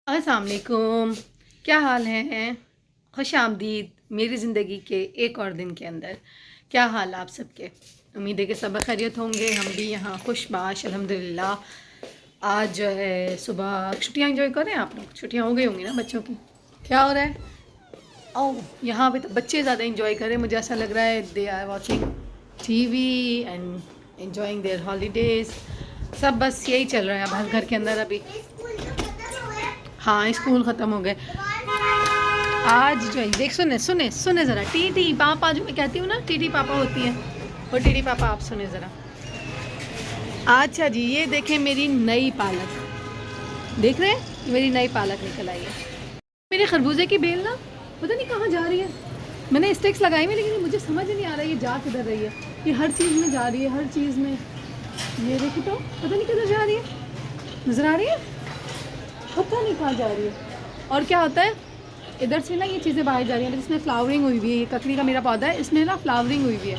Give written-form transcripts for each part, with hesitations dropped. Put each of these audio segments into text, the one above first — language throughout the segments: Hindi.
अस्सलाम वालेकुम। क्या हाल है? खुश आमदीद मेरी ज़िंदगी के एक और दिन के अंदर। क्या हाल आप सबके? उम्मीद है कि सब खैरियत होंगे। हम भी यहाँ खुशबाश अल्हम्दुलिल्लाह। आज जो है सुबह छुट्टियाँ एंजॉय कर रहे हैं आप लोग? छुट्टियाँ हो गई होंगी ना बच्चों की। क्या हो रहा है? ओह, यहाँ पे तो बच्चे ज़्यादा एंजॉय कर रहे हैं। मुझे ऐसा लग रहा है they are watching TV and enjoying their holidays. सब बस यही चल रहा है अब हर घर के अंदर अभी। हाँ, स्कूल ख़त्म हो गए। आज जो है देख, सुने सुने सुने ज़रा, टीटी पापा जो मैं कहती हूँ ना, टीटी पापा होती है वो टीटी पापा। आप सुने ज़रा। अच्छा जी, ये देखें मेरी नई पालक। देख रहे हैं, मेरी नई पालक निकल आई है। मेरे खरबूजे की बेल ना पता नहीं कहाँ जा रही है। मैंने स्टिक्स लगाई हुई लेकिन मुझे समझ नहीं आ रहा है ये जा किधर रही है। ये हर चीज़ में जा रही है, हर चीज़ में। ये देखो तो पता नहीं किधर जा रही है। नज़र आ रही है? पता नहीं कहाँ जा रही है। और क्या होता है, इधर से ना ये चीज़ें बाहर जा रही हैं। इसमें फ्लावरिंग हुई हुई है। ये ककड़ी का मेरा पौधा है, इसमें ना फ्लावरिंग हुई हुई है।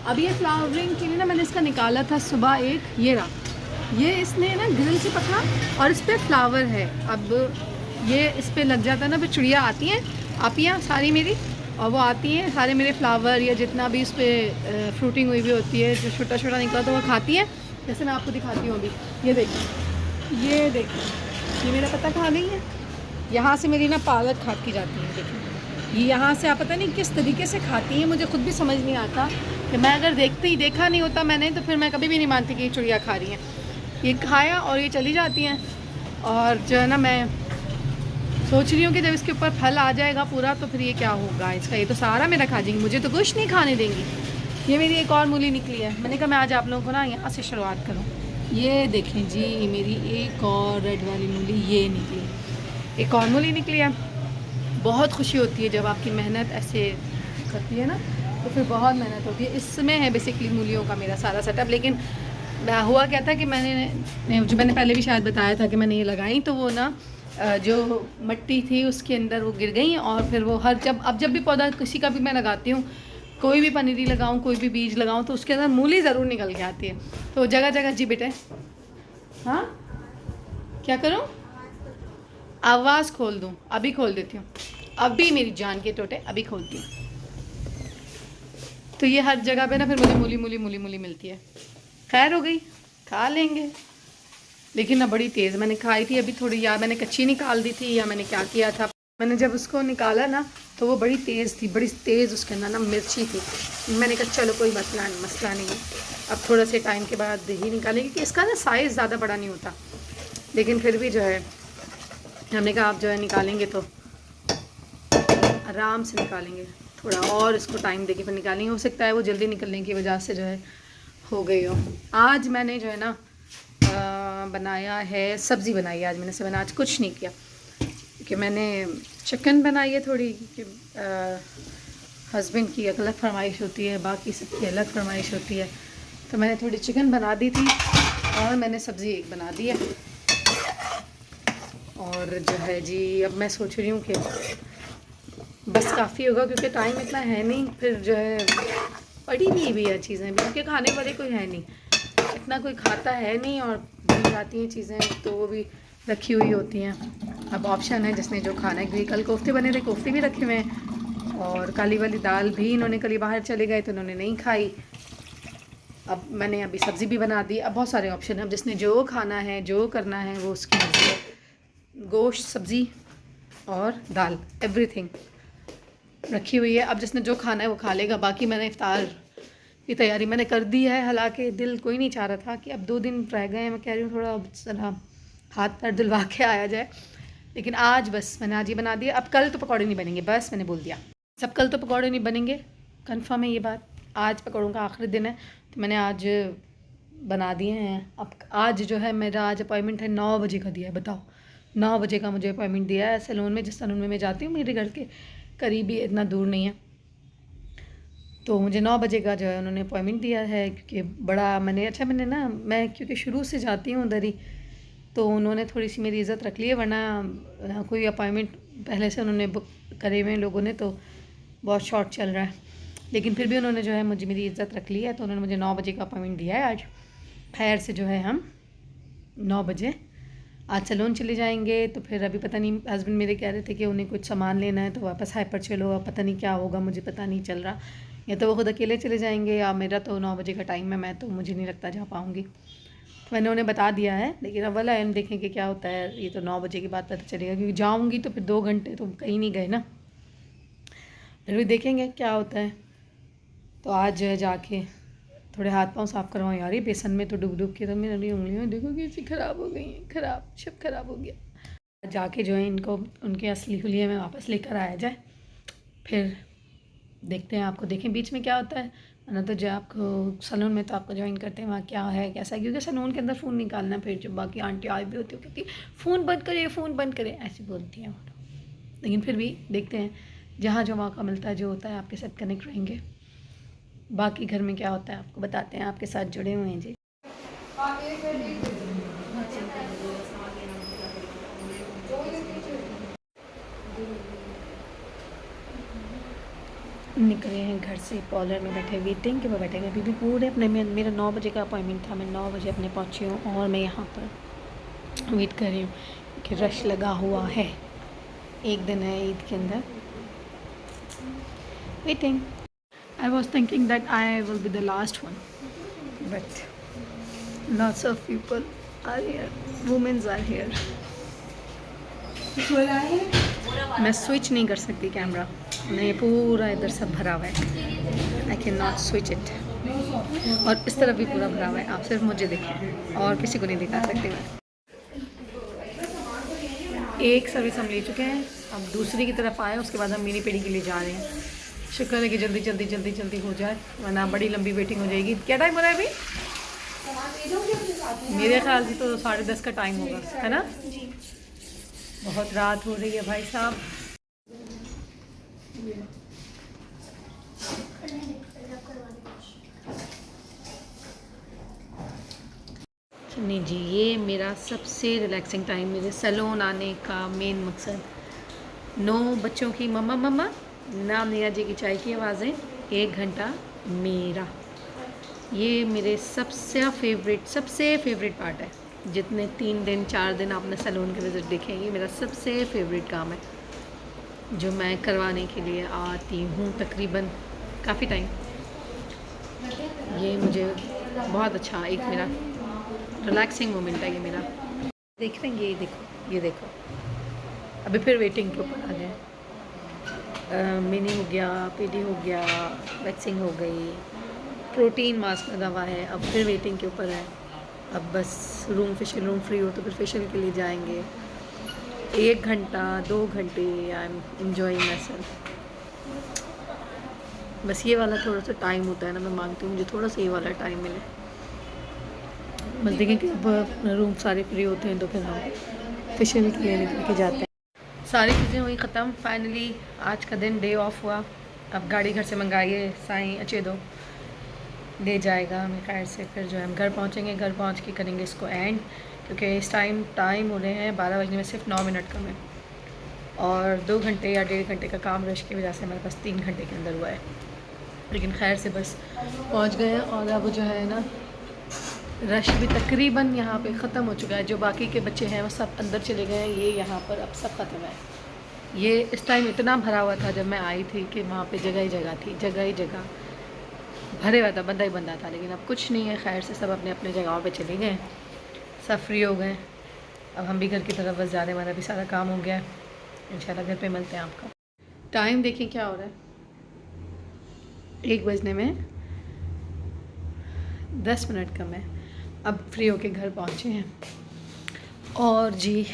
अब ये फ्लावरिंग के लिए ना मैंने इसका निकाला था सुबह एक, ये रहा। ये इसने ना ग्रिल से पकड़ा और इस पर फ्लावर है। अब ये इस पर लग जाता है ना, फिर चिड़िया आती हैं, आपियाँ सारी मेरी, और वो आती हैं सारे मेरे फ्लावर या जितना भी इस पर फ्रूटिंग हुई हुई होती है, जो छोटा छोटा निकला तो वो खाती है। जैसे मैं आपको दिखाती हूँ अभी। ये देखो, ये देखो, ये मेरा पता खा गई है। यहाँ से मेरी ना पालक खाती जाती है। देखिए, ये यहाँ से आप पता नहीं किस तरीके से खाती हैं, मुझे खुद भी समझ नहीं आता कि मैं अगर देखा नहीं होता मैंने तो फिर मैं कभी भी नहीं मानती कि ये चिड़िया खा रही हैं। ये खाया और ये चली जाती हैं। और जो है ना, मैं सोच रही हूँ कि जब इसके ऊपर फल आ जाएगा पूरा तो फिर ये क्या होगा इसका, ये तो सारा मेरा खा जाएंगी, मुझे तो कुछ नहीं खाने देंगी। ये मेरी एक और मूली निकली है। मैंने कहा मैं आज आप लोगों को ना यहाँ से शुरुआत करूँ। ये देखें जी, मेरी एक और रेड वाली मूली ये निकली, एक और मूली निकली है। बहुत खुशी होती है जब आपकी मेहनत ऐसे करती है ना, तो फिर बहुत मेहनत होती है। इसमें है बेसिकली मूलियों का मेरा सारा सेटअप। लेकिन हुआ क्या था कि मैंने पहले भी शायद बताया था कि मैंने ये लगाई तो वो ना जो मिट्टी थी उसके अंदर वो गिर गई। और फिर वो जब भी पौधा किसी का भी मैं लगाती हूँ, कोई भी पनीरी लगाऊँ, कोई भी बीज लगाऊँ, तो उसके अंदर मूली ज़रूर निकल के आती है। तो जगह जगह जी बेटे, हाँ क्या करूँ? आवाज़ खोल दूँ? अभी खोल देती हूँ, अभी मेरी जान के टोटे अभी खोलती हूँ। तो ये हर जगह पे ना फिर मुझे मूली मूली मूली मूली मिलती है। खैर हो गई, खा लेंगे। लेकिन ना बड़ी तेज़ मैंने खाई थी अभी थोड़ी, या मैंने कच्ची निकाल दी थी या मैंने क्या किया था। मैंने जब उसको निकाला ना तो वो बड़ी तेज़ थी, बड़ी तेज़ उसके अंदर ना मिर्ची थी। मैंने कहा चलो कोई मसला नहीं है, अब थोड़ा से टाइम के बाद ही निकालेंगे कि इसका ना साइज़ ज़्यादा बड़ा नहीं होता। लेकिन फिर भी जो है हमने कहा आप जो है निकालेंगे तो आराम से निकालेंगे, थोड़ा और इसको टाइम देके फिर निकालेंगे। हो सकता है वो जल्दी निकलने की वजह से जो है हो गई हो। आज मैंने जो है ना बनाया है, सब्ज़ी बनाई है आज मैंने। से मैंने आज कुछ नहीं किया क्योंकि मैंने चिकन बनाई है थोड़ी, क्योंकि हस्बैंड की अलग फरमाइश होती है, बाकी सबकी अलग फरमाइश होती है। तो मैंने थोड़ी चिकन बना दी थी और मैंने सब्ज़ी एक बना दी है। और जो है जी अब मैं सोच रही हूँ कि बस काफ़ी होगा क्योंकि टाइम इतना है नहीं। फिर जो है पड़ी नहीं भी है चीज़ें भी, क्योंकि खाने वाले कोई है नहीं, इतना कोई खाता है नहीं, और बन जाती हैं चीज़ें तो वो भी रखी हुई होती हैं। अब ऑप्शन है जिसने जो खाना है, क्योंकि कल कोफ्ते बने थे, कोफ्ते भी रखे हुए हैं। और काली वाली दाल भी इन्होंने कल बाहर चले गए तो इन्होंने नहीं खाई। अब मैंने अभी सब्ज़ी भी बना दी। अब बहुत सारे ऑप्शन हैं, अब जिसने जो खाना है जो करना है वो उसकी मर्ज़ी है। गोश्त, सब्ज़ी और दाल, एवरीथिंग रखी हुई है। अब जिसने जो खाना है वो खा लेगा। बाकी मैंने इफ्तार की तैयारी मैंने कर दी है। हालांकि दिल कोई नहीं चाह रहा था कि अब 2 दिन रह गए हैं, मैं कह रही हूँ थोड़ा ज़रा हाथ पैर दिलवा के आया जाए। लेकिन आज बस मैंने आज ही बना दिया। अब कल तो पकौड़े नहीं बनेंगे, बस मैंने बोल दिया सब, कल तो पकौड़े नहीं बनेंगे, कंफर्म है ये बात। आज पकौड़ों का आखिरी दिन है तो मैंने आज बना दिए हैं। अब आज जो है मेरा आज अपॉइंटमेंट है 9 बजे का दिया है। बताओ, 9 बजे का मुझे अपॉइंटमेंट दिया है सैलून में, जिस सैलून में मैं जाती हूँ मेरे घर के करीब ही, इतना दूर नहीं है। तो मुझे 9 बजे का जो है उन्होंने अपॉइंटमेंट दिया है, क्योंकि बड़ा मैंने ना, मैं क्योंकि शुरू से जाती हूँ उधर ही, तो उन्होंने थोड़ी सी मेरी इज़्ज़त रख ली है। वरना कोई अपॉइंटमेंट पहले से उन्होंने बुक करे हुए हैं लोगों ने तो बहुत शॉर्ट चल रहा है। लेकिन फिर भी उन्होंने जो है मुझे मेरी इज़्ज़त रख ली है, तो उन्होंने मुझे 9 बजे का अपॉइंटमेंट दिया है आज। खैर से जो है हम 9 बजे आज सैलून चले जाएंगे, तो फिर अभी पता नहीं, हस्बैंड मेरे कह रहे थे कि उन्हें कुछ सामान लेना है तो वापस हाइपर चलो, अब पता नहीं क्या होगा, मुझे पता नहीं चल रहा। या तो वो खुद अकेले चले जाएंगे, या मेरा तो 9 बजे का टाइम है, मैं तो मुझे नहीं लगता जा पाऊँगी। तो मैंने उन्हें बता दिया है, लेकिन अब वाला हम देखेंगे क्या होता है। ये तो 9 बजे के बाद पता चलेगा, क्योंकि जाऊँगी तो फिर 2 घंटे तो कहीं नहीं गए ना, फिर भी देखेंगे क्या होता है। तो आज जो है जाके थोड़े हाथ पाँव साफ़ करवाऊँ यार, ये बेसन में तो डूब डूब के तो मेरी उंगलियाँ देखो कैसी ख़राब हो गई हैं, ख़राब सब ख़राब हो गया। जाके जो है इनको उनके असली हुलिये में वापस लेकर आया जाए, फिर देखते हैं। आपको देखें बीच में क्या होता है, वरना तो जो आपको सैलून में तो आपको ज्वाइन करते हैं वहाँ क्या है कैसा है, क्योंकि सैलून के अंदर फ़ोन निकालना, फिर जब बाकी आंटी आई भी होती है कहती फ़ोन बंद करें, फ़ोन बंद करें, ऐसी बोलती हैं वो। लेकिन फिर भी देखते हैं, जहाँ जो मौका मिलता है जो होता है आपके साथ कनेक्ट रहेंगे। बाकी घर में क्या होता है आपको बताते हैं, आपके साथ जुड़े हुए हैं जी। निकले हैं घर से, पार्लर में बैठे वेटिंग कि वो बैठेंगे। अभी भी पूरे अपने में, मेरा 9 बजे का अपॉइंटमेंट था, मैं 9 बजे अपने पहुंची हूँ और मैं यहाँ पर वेट कर रही हूँ कि रश लगा हुआ है। एक दिन है ईद के अंदर, waiting. I was thinking that I will be the last one, but lots of people are here, women's are here। मैं स्विच नहीं कर सकती कैमरा, नहीं पूरा इधर सब भरा हुआ है, I can not switch it. और इस तरफ भी पूरा भरा हुआ है, आप सिर्फ मुझे देखें और किसी को नहीं दिखा सकती मैं। एक सर्विस हम ले चुके हैं, अब दूसरी की तरफ आए, उसके बाद हम मिनी पेडी के लिए जा रहे हैं। शुक्र है कि जल्दी जल्दी जल्दी जल्दी हो जाए, वरना बड़ी लंबी वेटिंग हो जाएगी। क्या टाइम हो रहा है अभी? मेरे ख्याल से तो 10:30 का टाइम होगा, है ना? बहुत रात हो रही है भाई साहब। नहीं जी, ये मेरा सबसे रिलैक्सिंग टाइम, मेरे सैलून आने का मेन मकसद। 9 बच्चों की मम्मा मम्मा, नाम निया जी की चाय की आवाज़ें, 1 घंटा मेरा। ये मेरे सबसे फेवरेट पार्ट है। जितने 3 दिन 4 दिन आपने सैलून के विज़िट देखे, ये मेरा सबसे फेवरेट काम है जो मैं करवाने के लिए आती हूँ तकरीबन काफ़ी टाइम। ये मुझे बहुत अच्छा एक मेरा रिलैक्सिंग मोमेंट है ये मेरा। देख रहे हैं ये देखो, ये देखो, अभी फिर वेटिंग के ऊपर आ गए। मिनी हो गया, पीडी हो गया, वैक्सिंग हो गई, प्रोटीन मास्क लगा हुआ है, अब फिर वेटिंग के ऊपर है। अब बस फेशियल रूम फ्री हो तो फिर फेशियल के लिए जाएंगे। 1 घंटा 2 घंटे I am enjoying my self. बस ये वाला थोड़ा सा टाइम होता है ना, मैं मांगती हूँ मुझे थोड़ा सा ये वाला टाइम मिले। बस देखें कि अब रूम सारे फ्री होते हैं तो फिर हम फेशियल के लिए निकल के जाते हैं। सारी चीज़ें हुई ख़त्म, फाइनली आज का दिन डे ऑफ हुआ। अब गाड़ी घर से मंगाइए, साईं अच्छे दो ले जाएगा हमें खैर से। फिर जो है हम घर पहुँचेंगे, घर पहुँच के करेंगे इसको एंड, क्योंकि इस टाइम हो रहे हैं 12 बजने में सिर्फ 9 मिनट कम है, और 2 घंटे या 1.5 घंटे का काम रश की वजह से हमारे पास 3 घंटे के अंदर हुआ है। लेकिन खैर से बस पहुँच गए हैं, और अब जो है ना रश भी तकरीबन यहाँ पे ख़त्म हो चुका है। जो बाकी के बच्चे हैं वो सब अंदर चले गए हैं, ये यहाँ पर अब सब ख़त्म है। ये इस टाइम इतना भरा हुआ था जब मैं आई थी कि वहाँ पे जगह ही जगह थी, जगह ही जगह भरे हुआ था, बंदा ही बंदा था। लेकिन अब कुछ नहीं है, खैर से सब अपने अपने जगहों पे चले गए, सब फ्री हो गए। अब हम भी घर की तरफ बस जा रहे हैं, हमारा भी सारा काम हो गया है। इंशाल्लाह घर पे मिलते हैं आपका। टाइम देखिए क्या हो रहा है, 1 बजने में 10 मिनट कम है। अब फ्री होके घर पहुँचे हैं, और जी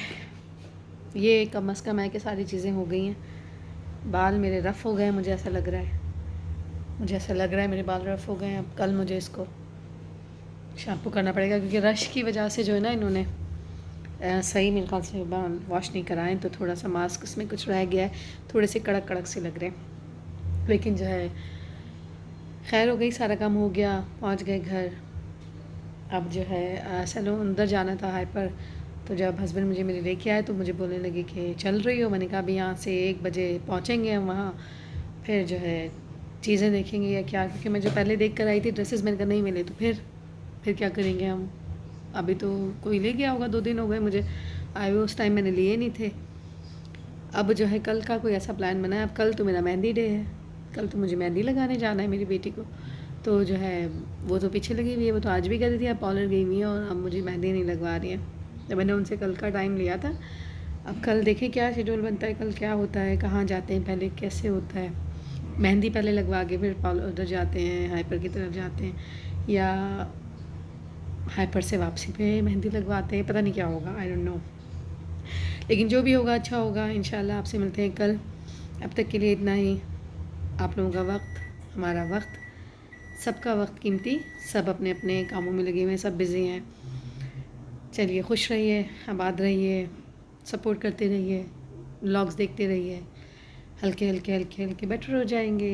ये कम अज़ कम है कि सारी चीज़ें हो गई हैं। बाल मेरे रफ़ हो गए, मुझे ऐसा लग रहा है मेरे बाल रफ़ हो गए हैं। अब कल मुझे इसको शैम्पू करना पड़ेगा, क्योंकि रश की वजह से जो है ना इन्होंने सही मेरे ख्याल से वॉश नहीं कराएं, तो थोड़ा सा मास्क उसमें कुछ रह गया है, थोड़े से कड़क कड़क से लग रहे हैं। लेकिन जो है खैर हो गई, सारा काम हो गया, पहुंच गए घर। अब जो है सैलून अंदर जाना था हाइपर, तो जब हस्बैंड मुझे मेरे लेके आए तो मुझे बोलने लगे कि चल रही हो। मैंने कहा अभी यहाँ से 1 बजे पहुँचेंगे हम वहाँ, फिर जो है चीज़ें देखेंगे या क्या, क्योंकि मैं जो पहले देख कर आई थी ड्रेसेस मैंने कहा नहीं मिले, तो फिर क्या करेंगे हम। अभी तो कोई ले गया होगा, 2 दिन हो गए मुझे आए हुए उस टाइम मैंने लिए नहीं थे। अब जो है कल का कोई ऐसा प्लान बना है। अब कल तो मेरा मेहंदी डे है, कल तो मुझे मेहंदी लगाने जाना है मेरी बेटी को। तो जो है वो तो पीछे लगी हुई है, वो तो आज भी कह रही थी आप पार्लर गई हुई है और अब मुझे मेहंदी नहीं लगवा रही है। तो मैंने उनसे कल का टाइम लिया था। अब कल देखें क्या शेड्यूल बनता है, कल क्या होता है, कहाँ जाते हैं, पहले कैसे होता है, मेहंदी पहले लगवा के फिर पार्लर उधर जाते हैं, हाइपर की तरफ जाते हैं, या हाइपर से वापसी पे मेहंदी लगवाते हैं, पता नहीं क्या होगा, आई डोंट नो। लेकिन जो भी होगा अच्छा होगा, इंशाल्लाह आपसे मिलते हैं कल। अब तक के लिए इतना ही। आप लोगों का वक्त, हमारा वक्त, सबका वक्त कीमती, सब अपने अपने कामों में लगे हुए हैं, सब बिज़ी हैं। चलिए खुश रहिए, आबाद रहिए, सपोर्ट करते रहिए, व्लॉग्स देखते रहिए, हल्के हल्के हल्के हल्के बेटर हो जाएंगे।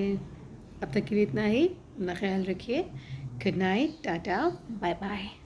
अब तक के लिए इतना ही। अपना ख्याल रखिए। Good night, tata, bye bye.